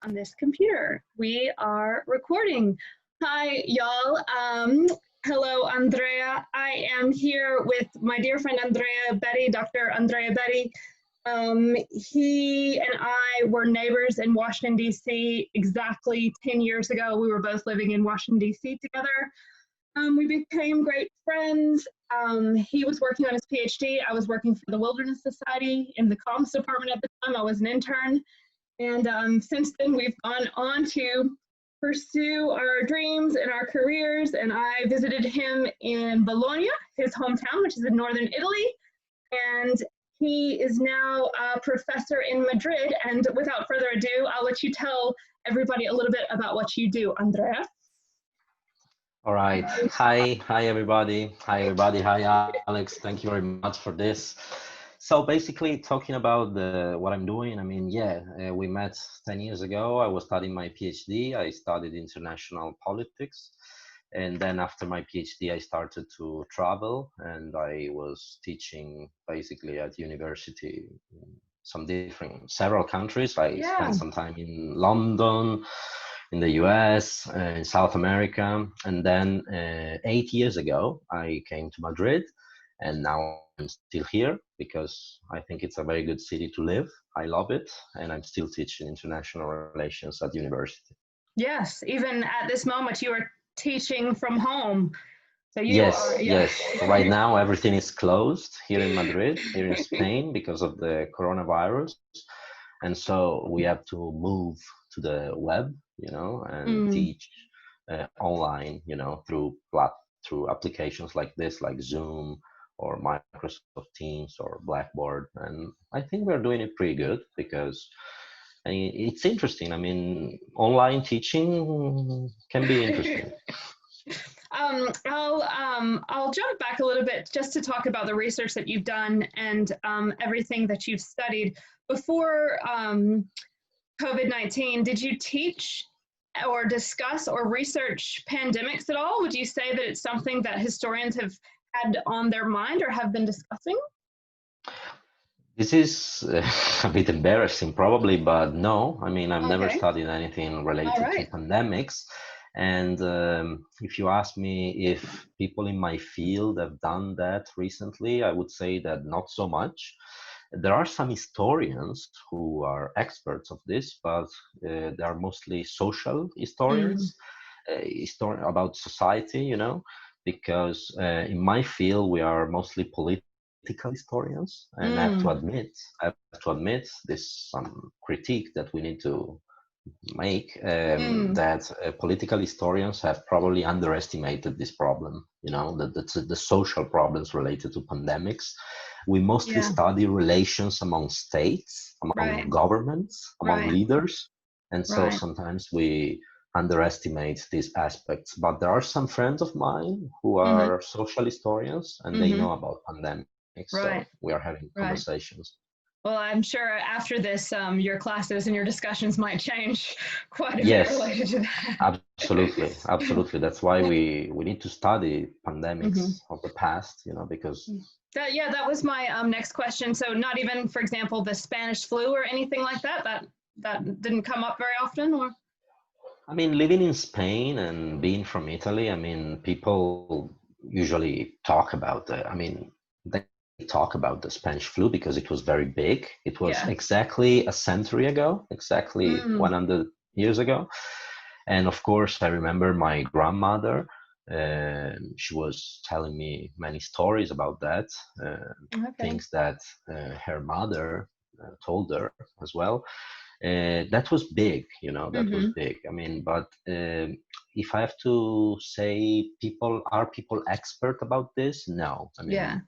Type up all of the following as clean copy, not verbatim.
on this computer. We are recording. Hi, y'all. Hello, Andrea. I am here with my dear friend Andrea Betti, Dr. Andrea Betti. He and I were neighbors in Washington, D.C. exactly 10 years ago. We were both living in Washington, D.C. together. We became great friends. He was working on his PhD. I was working for the Wilderness Society in the comms department at the time. I was an intern. And since then, we've gone on to pursue our dreams and our careers. And I visited him in Bologna, his hometown, which is in northern Italy. And he is now a professor in Madrid. And without further ado, I'll let you tell everybody a little bit about what you do, Andrea. All right. Hi, everybody. Hi, Alex. Thank you very much for this. So basically, talking about what I'm doing, I mean, we met 10 years ago. I was studying my PhD. I studied international politics. And then after my PhD, I started to travel, and I was teaching basically at university in several countries. I spent some time in London, in the US, in South America. And then 8 years ago, I came to Madrid, and now I'm still here because I think it's a very good city to live. I love it. And I'm still teaching international relations at university. Yes, even at this moment, you are teaching from home. So Yes. Right now, everything is closed here in Madrid, here in Spain, because of the coronavirus. And so we have to move to the web, and teach online, through applications like this, like Zoom or Microsoft Teams or Blackboard. And I think we're doing it pretty good because it's interesting. I mean, online teaching can be interesting. I'll jump back a little bit just to talk about the research that you've done and everything that you've studied. Before COVID-19, did you teach or discuss or research pandemics at all? Would you say that it's something that historians have had on their mind or have been discussing? This is a bit embarrassing probably, but no. I mean, I've never studied anything related to pandemics. And if you ask me if people in my field have done that recently, I would say that not so much. There are some historians who are experts of this, but they are mostly social historians, about society, because in my field, we are mostly political historians. And I have to admit, there's some critique that we need to make, that political historians have probably underestimated this problem, the social problems related to pandemics. We mostly study relations among states, among governments, among leaders. And so sometimes we underestimate these aspects. But there are some friends of mine who are social historians, and they know about pandemics. So we are having conversations. Well, I'm sure after this, your classes and your discussions might change quite a bit related to that. Absolutely. That's why we need to study pandemics of the past, because... That was my next question. So not even, for example, the Spanish flu or anything like that didn't come up very often, or? I mean, living in Spain and being from Italy, I mean, people usually talk about they talk about the Spanish flu because it was very big. It was exactly a century ago, exactly 100 years ago. And of course, I remember my grandmother, she was telling me many stories about that, things that her mother told her as well. That was big, that was big. I mean, but if I have to say are people expert about this? No. I mean,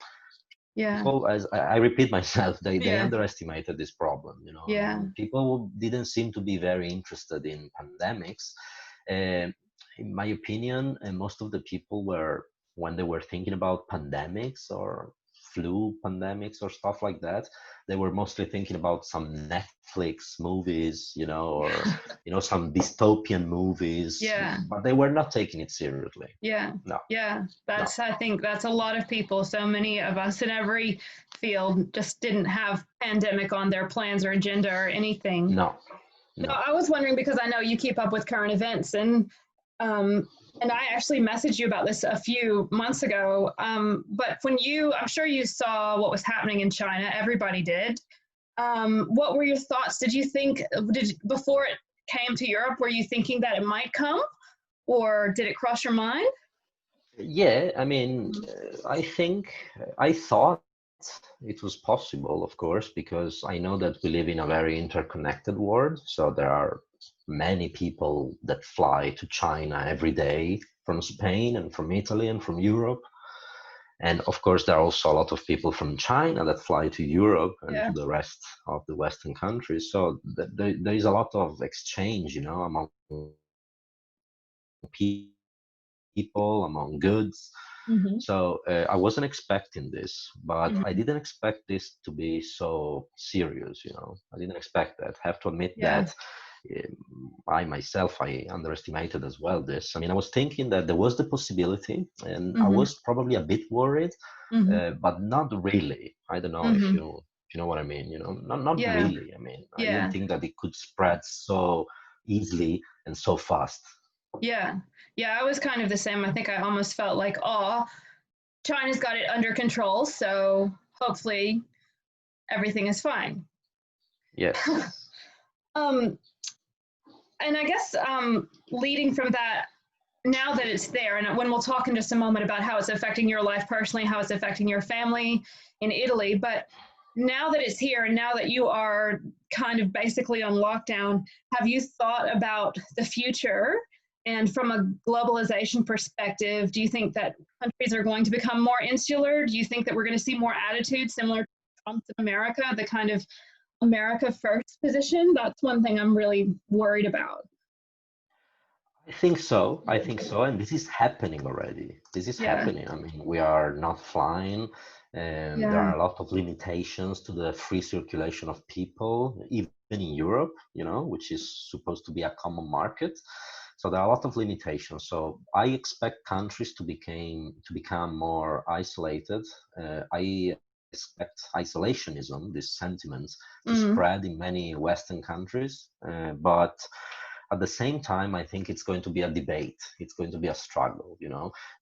people, as I repeat myself, they underestimated this problem, People didn't seem to be very interested in pandemics. In my opinion, and most of the people when they were thinking about pandemics or flu pandemics or stuff like that, they were mostly thinking about some Netflix movies, or some dystopian movies. But they were not taking it seriously. I think that's a lot of people. So many of us in every field just didn't have pandemic on their plans or agenda or anything. No. No, No. I was wondering because I know you keep up with current events, um, and I actually messaged you about this a few months ago. But when I'm sure you saw what was happening in China. Everybody did. What were your thoughts? Did you think before it came to Europe, were you thinking that it might come, or did it cross your mind? Yeah, I mean, I think I thought it was possible, of course, because I know that we live in a very interconnected world. So there are many people that fly to China every day from Spain and from Italy and from Europe. And of course, there are also a lot of people from China that fly to Europe and to Yeah. the rest of the Western countries. So there is a lot of exchange, among people, among goods. Hmm. So I wasn't expecting this, but I Hmm. didn't expect this to be so serious. I didn't expect that. I have to admit Yeah. that I myself, I underestimated as well this. I mean, I was thinking that there was the possibility, and I Hmm. was probably a bit worried, Hmm. but not really. I don't know if Hmm. you know what I mean. Not Yeah. really. I mean, I didn't Yeah. think that it could spread so easily and so fast. Yeah. Yeah. I was kind of the same. I think I almost felt like, oh, China's got it under control, so hopefully everything is fine. Yes. um, and I guess leading from that, now that it's there, and when we'll talk in just a moment about how it's affecting your life personally, how it's affecting your family in Italy, but now that it's here and now that you are kind of basically on lockdown, have you thought about the future? And from a globalization perspective, do you think that countries are going to become more insular? Do you think that we're going to see more attitudes similar to Trump's in America, the kind of America first position? That's one thing I'm really worried about. I think so. I think so. And this is happening already. This is Yeah, happening. I mean, we are not flying, and there yeah, are a lot of limitations to the free circulation of people, even in Europe, which is supposed to be a common market. So there are a lot of limitations. So I expect countries to become more isolated. I expect isolationism, this sentiment, to mm, spread in many Western countries. But at the same time, I think it's going to be a debate. It's going to be a struggle,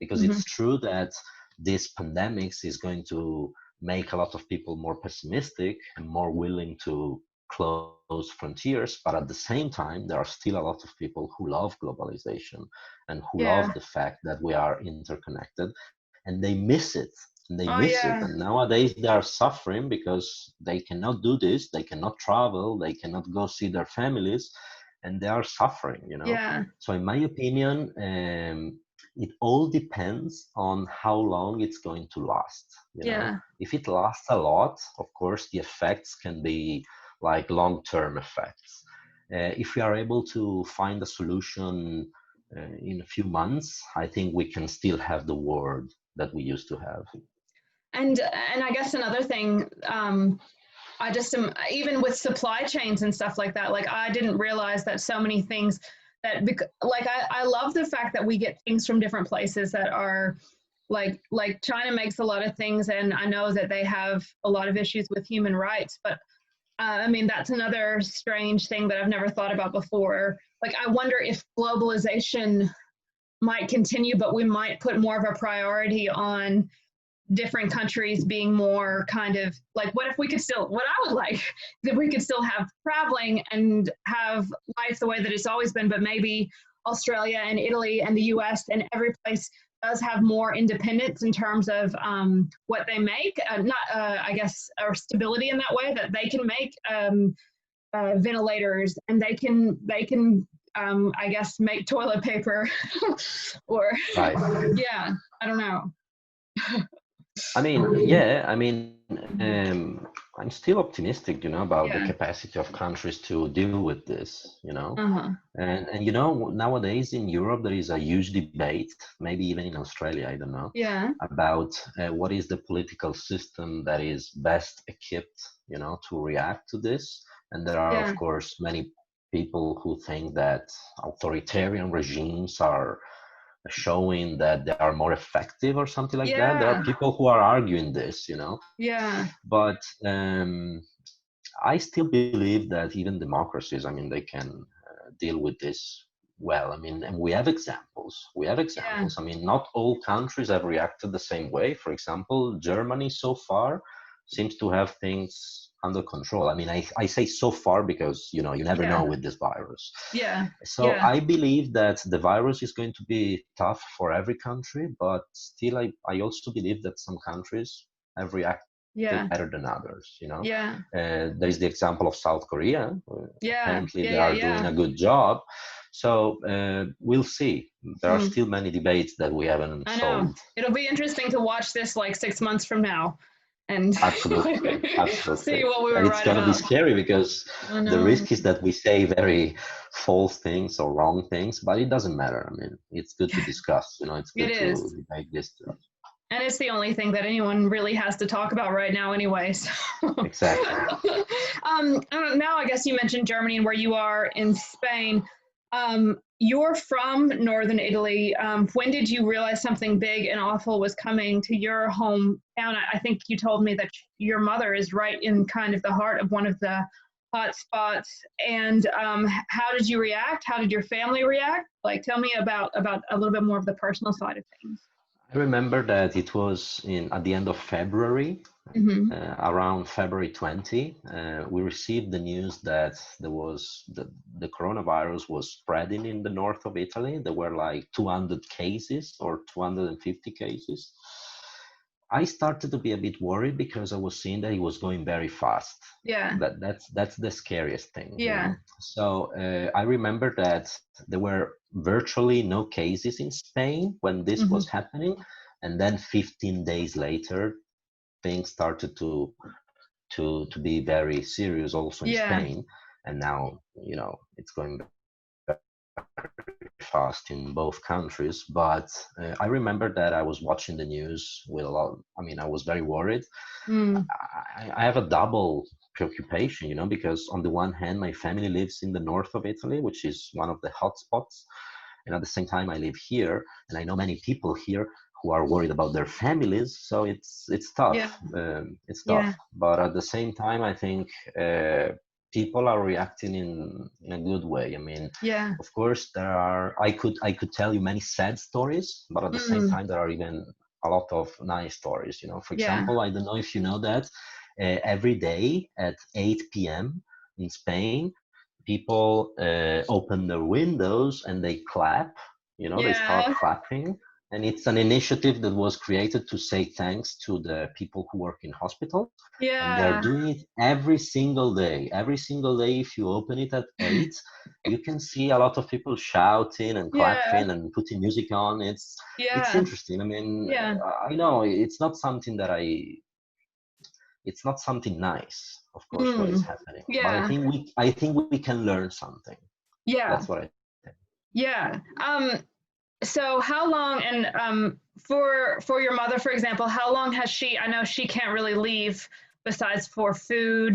because mm-hmm. it's true that this pandemics is going to make a lot of people more pessimistic and more willing to close frontiers. But at the same time, there are still a lot of people who love globalization and who love Yeah. the fact that we are interconnected, and they miss it. And they Oh miss it. yeah. And nowadays they are suffering because they cannot do this, they cannot travel, they cannot go see their families, and they are suffering. Yeah. So in my opinion, it all depends on how long it's going to last. Yeah. If it lasts a lot, of course the effects can be like long-term effects. If we are able to find a solution in a few months, I think we can still have the world that we used to have. And I guess another thing, I just am even with supply chains and stuff like that. Like I didn't realize that so many things like I love the fact that we get things from different places that are like China makes a lot of things, and I know that they have a lot of issues with human rights, but I mean, that's another strange thing that I've never thought about before. Like, I wonder if globalization might continue, but we might put more of a priority on different countries being more kind of like, what if we could still, what I would like, that we could still have traveling and have life the way that it's always been, but maybe Australia and Italy and the US and every place does have more independence in terms of what they make, not, I guess, or stability in that way that they can make ventilators and they can I guess make toilet paper or Right. yeah, I don't know. I mean, yeah, I mean, I'm still optimistic, about the Yeah. capacity of countries to deal with this. Uh-huh. And nowadays in Europe, there is a huge debate, maybe even in Australia, I don't know, Yeah. about what is the political system that is best equipped, to react to this. And there are, of Yeah. course, many people who think that authoritarian regimes are showing that they are more effective or something like that. There are Yeah. people who are arguing this, Yeah. but I still believe that even democracies, I mean, they can deal with this well. I mean, and we have examples. We have Yeah. examples. I mean, not all countries have reacted the same way. For example, Germany so far seems to have things under control. I mean, I say so far because, you know, you never know Yeah. with this virus. Yeah. So Yeah. I believe that the virus is going to be tough for every country, but still, I also believe that some countries have reacted Yeah. better than others. You know, Yeah. there is the example of South Korea. Yeah. Apparently, Yeah. they Yeah. are doing Yeah. a good job. So we'll see. There are Mm. still many debates that we haven't I know. solved. It'll be interesting to watch this like 6 months from now and Absolutely, see absolutely. what we And were it's right going to be about. scary because I the know. risk is that we say very false things or wrong things, but it doesn't matter. I mean, it's good to discuss, you know, it's It good to is. debate this. And it's the only thing that anyone really has to talk about right now, anyway. So. Exactly. Now, I guess you mentioned Germany and where you are in Spain. You're from northern Italy. When did you realize something big and awful was coming to your hometown? I think you told me that your mother is right in kind of the heart of one of the hot spots. And how did you react? How did your family react? Like, tell me about a little bit more of the personal side of things. I remember that it was at the end of February, Mm-hmm. around February 20, we received the news that there was the coronavirus was spreading in the north of Italy. There were like 200 cases or 250 cases. I started to be a bit worried because I was seeing that it was going very fast. Yeah. That's the scariest thing, you Yeah. know. So I remember that there were virtually no cases in Spain when this Mm-hmm. was happening, and then 15 days later, things started to be very serious also in Yeah. Spain, and now, you know, it's going fast in both countries. But I remember that I was watching the news with a lot. I mean, I was very worried. Mm. I have a double preoccupation, you know, because on the one hand, my family lives in the north of Italy, which is one of the hotspots, and at the same time, I live here, and I know many people here who are worried about their families. So it's tough. Yeah. It's tough. Yeah. But at the same time, I think people are reacting in a good way. I mean, Yeah. of course, there are. I could tell you many sad stories, but at the same Mm. time, there are even a lot of nice stories. You know, for Yeah. example, I don't know if you know that every day at 8 p.m. in Spain, people open their windows and they clap. You know, they start Yeah. clapping, and it's an initiative that was created to say thanks to the people who work in hospitals, and they're Yeah. doing it every single day. Every single day, if you open it at 8, you can see a lot of people shouting and Yeah. clapping and putting music on. It's Yeah. interesting. I mean, Yeah. I know it's not something that it's not something nice, of course, what is Mm. happening, but Yeah. I think we can learn something. Yeah. That's what I think. Yeah. So how long and for your mother, for example, how long has she, I know she can't really leave besides for food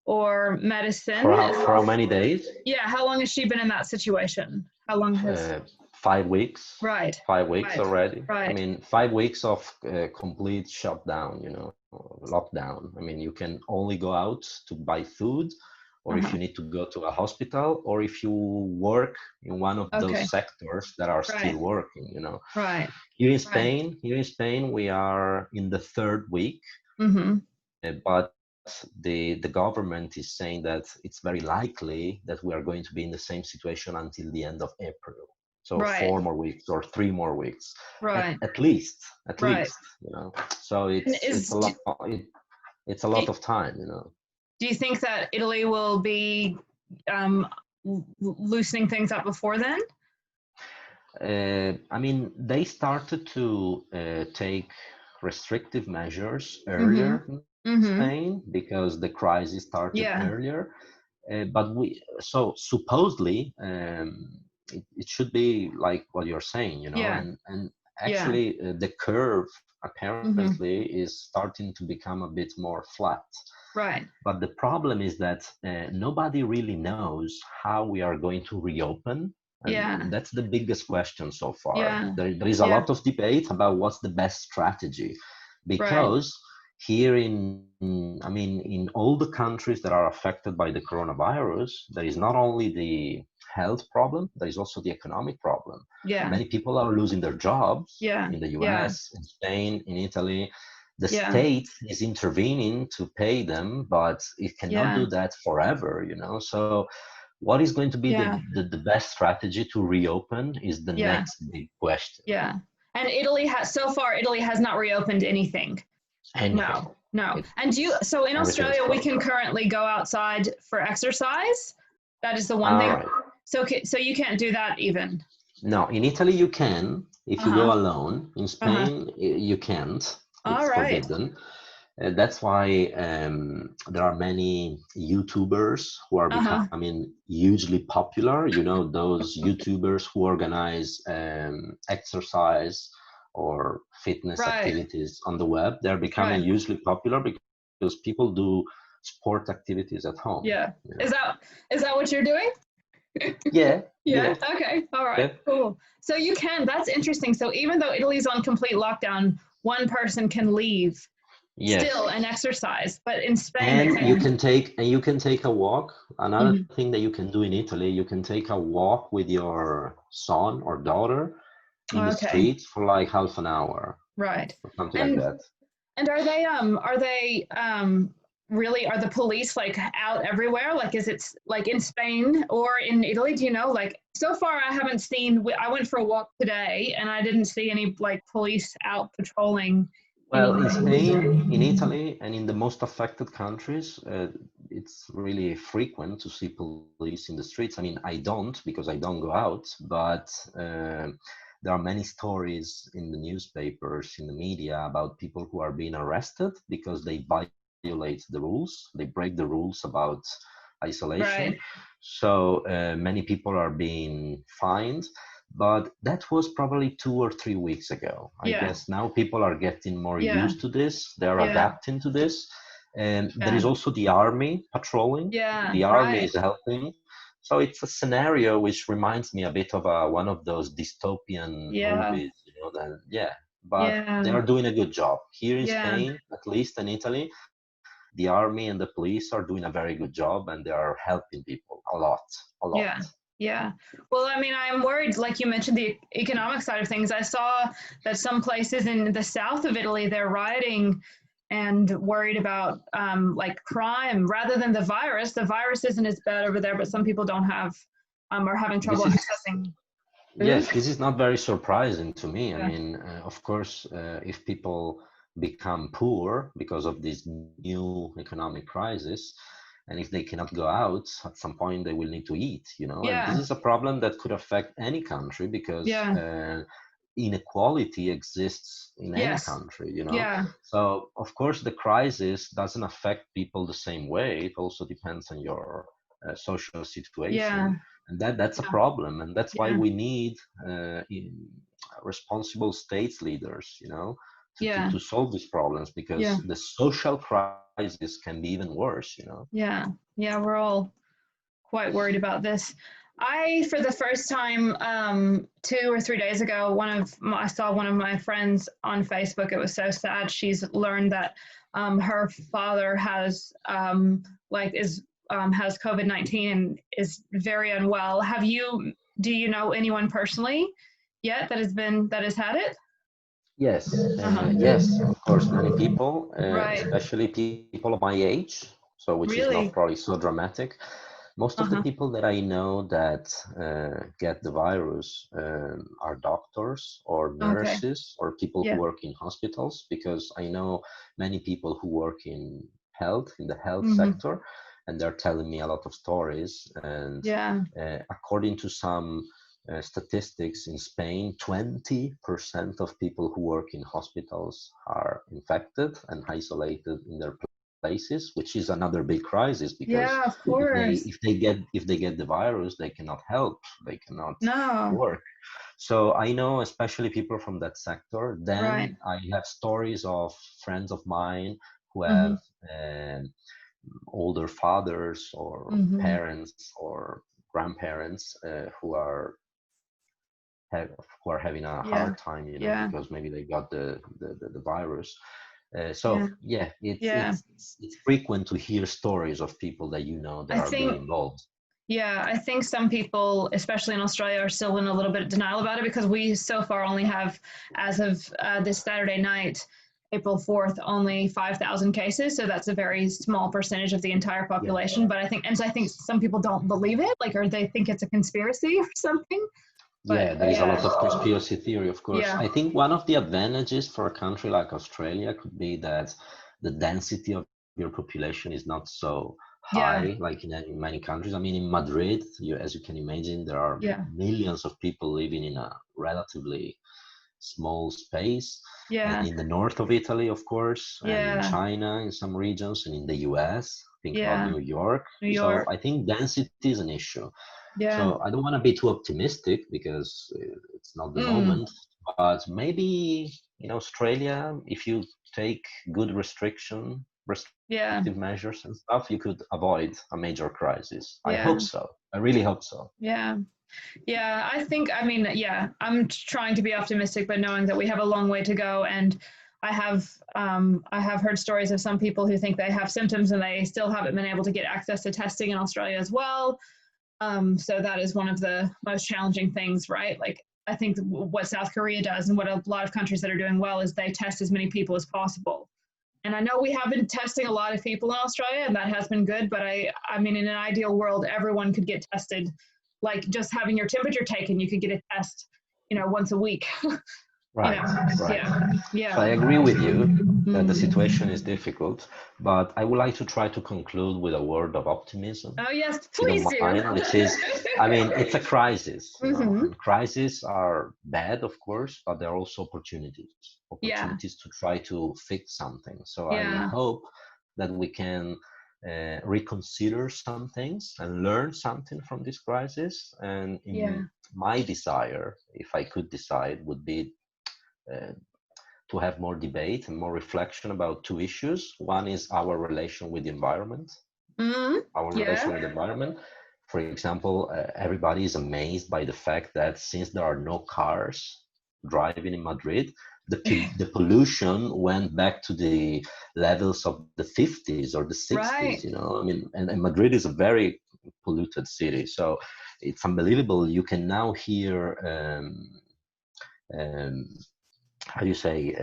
or medicine. For how many days? Yeah, how long has she been in that situation? How long has, uh, 5 weeks. right, 5 weeks right, already. I right. mean, 5 weeks of complete shutdown, you know, lockdown. I mean, you can only go out to buy food, or if Uh-huh. you need to go to a hospital, or if you work in one of those Okay. sectors that are Right, still working, you know. right, Here in right. Spain, we are in the third week, Mm-hmm. but the government is saying that it's very likely that we are going to be in the same situation until the end of April. So Right, 4 more weeks or 3 more weeks, right, at right. least, you know. So And it's a lot. It's a do, lot of time, you know. do you think that Italy will be um, loosening things up before then? I mean, they started to take restrictive measures Mm-hmm. earlier in Mm-hmm. Spain because the crisis started Yeah. earlier. But so supposedly it should be like what you're saying, you know, Yeah. and Yeah. actually the curve Mm-hmm. apparently is starting to become a bit more flat. Right. But the problem is that nobody really knows how we are going to reopen. And Yeah. that's the biggest question so far. Yeah. There is a Yeah. lot of debate about what's the best strategy Right. because here I mean, in all the countries that are affected by the coronavirus, there is not only the health problem, there is also the economic problem. Yeah. Many people are losing their jobs Yeah. in the Yeah. US, in Spain, in Italy. The Yeah. state is intervening to pay them, but it cannot Yeah. do that forever, you know? So what is going to be Yeah. the best strategy to reopen is the Yeah. next big question. Yeah. And Italy has not reopened anything. Anything. No, no. It's, And so in everything is Australia, we closed. can currently go outside for exercise. That is the one All thing. right. So you can't do that even. No, in Italy you can if you go Uh-huh. alone. In Uh-huh. Spain you can't. All It's right. forbidden. That's why there are many YouTubers who are Uh-huh. becoming hugely popular. You know, those YouTubers who organize exercise or fitness Right. activities on the web. They're becoming Right. hugely popular because people do sport activities at home. Yeah. You Is know? that what you're doing? Yeah, Yeah. yeah, Okay. All yeah. right. Cool. So you can. That's interesting. So even though Italy's on complete lockdown, one person can leave Yes. still and exercise, but in Spain they And can't. you can take a walk. Another Mhm. thing that you can do in Italy, you can take a walk with your son or daughter in the Okay. street for like half an hour Right. or something like And that. And are they really, are the police like out everywhere? Like is it like in Spain or in Italy? Do you know? Like so far I haven't seen. I went for a walk today and I didn't see any like police out patrolling Well, in Spain, in anything. Italy, and in the most affected countries, it's really frequent to see police in the streets. I mean, I don't because I don't go out, but there are many stories in the newspapers, in the media about people who are being arrested because they violate the rules. They break the rules about isolation. Right. So many people are being fined, but that was probably 2 or 3 weeks ago. I Yeah. guess now people are getting more Yeah. used to this. They're Yeah. adapting to this. And there Yeah. is also the army patrolling. Yeah. The army Right. is helping. So it's a scenario which reminds me a bit of one of those dystopian Yeah. movies, you know, that, yeah, but they Yeah. are doing a good job. Here in Yeah. Spain, at least in Italy, the army and the police are doing a very good job and they are helping people a lot, a lot. Yeah. Yeah. Well, I mean, I'm worried, like you mentioned, the economic side of things. I saw that some places in the south of Italy, they're rioting and worried about like crime rather than the virus. The virus isn't as bad over there, but some people don't have are having trouble This is accessing food. Yes, this is not very surprising to me. I Yeah. mean, of course, if people become poor because of this new economic crisis, and if they cannot go out, at some point they will need to eat, you know, and this Yeah. is a problem that could affect any country because Yeah. inequality exists in any Yes. country, you know. Yeah. So, of course, the crisis doesn't affect people the same way. It also depends on your social situation, Yeah. and that's a Yeah. problem, and that's why Yeah. we need responsible states leaders, you know, Yeah. to solve these problems because Yeah. the social crisis can be even worse, you know. Yeah. Yeah. We're all quite worried about this. For the first time, 2 or 3 days ago, I saw one of my friends on Facebook. It was so sad. She's learned that her father has COVID-19 and is very unwell. Do you know anyone personally yet that has had it? Yes, Uh-huh. yes, of course, many people, Right. especially people of my age, so which is not Really? probably so dramatic. Most of the Uh-huh. people that I know that get the virus are doctors or Okay. nurses or people who Yeah. work in hospitals, because I know many people who work in the health Hmm. sector, and they're telling me a lot of stories. And Yeah. according to some statistics in Spain, 20% of people who work in hospitals are infected and isolated in their places, which is another big crisis because Yeah, of course. if they get the virus, they cannot help, they cannot No. work. So I know especially people from that sector. Right. Then I have stories of friends of mine who have Hmm. um, older fathers or Hmm. parents or grandparents who are having a Yeah. hard time, you know, Yeah. because maybe they got the virus. So yeah, Yeah. it's frequent to hear stories of people that you know that I are being think, involved. yeah, I think some people, especially in Australia, are still in a little bit of denial about it because we so far only have, as of this Saturday night, April 4th, only 5,000 cases. So that's a very small percentage of the entire Yeah. population. But I think, and so I think some people don't believe it, like, or they think it's a conspiracy or something. Yeah, But there is a lot yeah, of conspiracy theory, of course. yeah, I think one of the advantages for a country like Australia could be that the density of your population is not so yeah, high like in many countries. I mean, in Madrid, as you can imagine, there are yeah, millions of people living in a relatively small space. And yeah, in the north of Italy, of course, and in yeah, China, in some regions, and in the US, think about yeah, New York. New So York, I think density is an issue. yeah, So I don't want to be too optimistic because it's not the mm, moment. But maybe in Australia, if you take good yeah, restrictive measures and stuff, you could avoid a major crisis. I hope yeah, so. I really hope so. yeah. Yeah, I think, I mean, yeah, I'm trying to be optimistic, but knowing that we have a long way to go. And I have heard stories of some people who think they have symptoms and they still haven't been able to get access to testing in Australia as well. So that is one of the most challenging things, right? Like, I think what South Korea does and what a lot of countries that are doing well is they test as many people as possible. And I know we have been testing a lot of people in Australia, and that has been good. But I mean, in an ideal world, everyone could get tested. Like just having your temperature taken, you could get a test, once a week. Right, right. Yeah, So I yeah. agree with you that the Mm. situation is difficult, but I would like to try to conclude with a word of optimism, Oh yes, if you don't please do. mind, which is, I mean, it's a crisis, Hmm. and crises are bad, of course, but they're also opportunities, Yeah, opportunities to try to fix something. So I yeah, hope that we can reconsider some things and learn something from this crisis. And yeah, in my desire, if I could decide, would be uh, to have more debate and more reflection about two issues. One is our relation with the environment, mm, our relation yeah. with the environment. For example, everybody is amazed by the fact that since there are no cars driving in Madrid, the pollution went back to the levels of the 50s or the 60s, Right. you know. I mean, and Madrid is a very polluted city. So it's unbelievable. You can now hear, um, how do you say,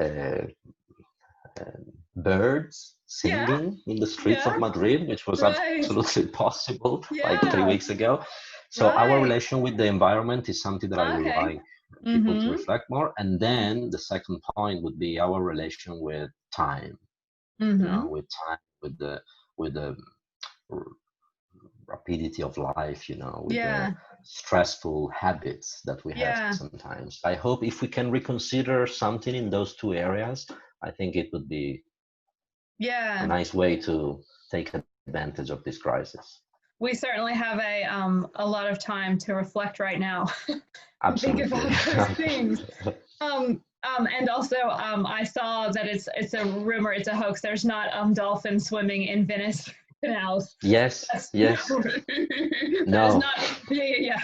birds Yeah, singing in the streets yeah. of Madrid, which was Right. absolutely possible like three Yeah. weeks ago. So our Right. relation with the environment is something that I would Okay. like people to Mm-hmm. reflect more. And then the second point would be our relation with time, Mm-hmm. with time, with the rapidity of life, with the Yeah. stressful habits that we have Yeah. sometimes. I hope if we can reconsider something in those two areas, I think it would be a Yeah. nice way to take advantage of this crisis. We certainly have a lot of time to reflect right now and think Absolutely. about those things. And also, I saw that it's a rumor, it's a hoax. There's not dolphins swimming in Venice canals. Yes, That's yes. that is No, not. Yeah, yeah, yeah.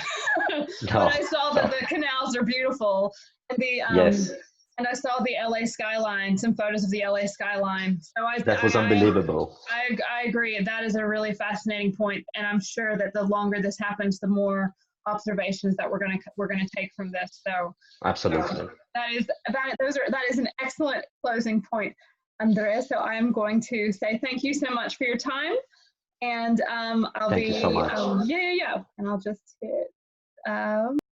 But no, I saw that no. the canals are beautiful, and the Yes, and I saw the LA skyline, some photos of the LA skyline. So that was unbelievable. I agree. That is a really fascinating point, and I'm sure that the longer this happens, the more observations that we're gonna take from this. So Absolutely. that is an excellent closing point, Andrea. So I am going to say thank you so much for your time, and I'll Thank you so be much. yeah, and I'll just hit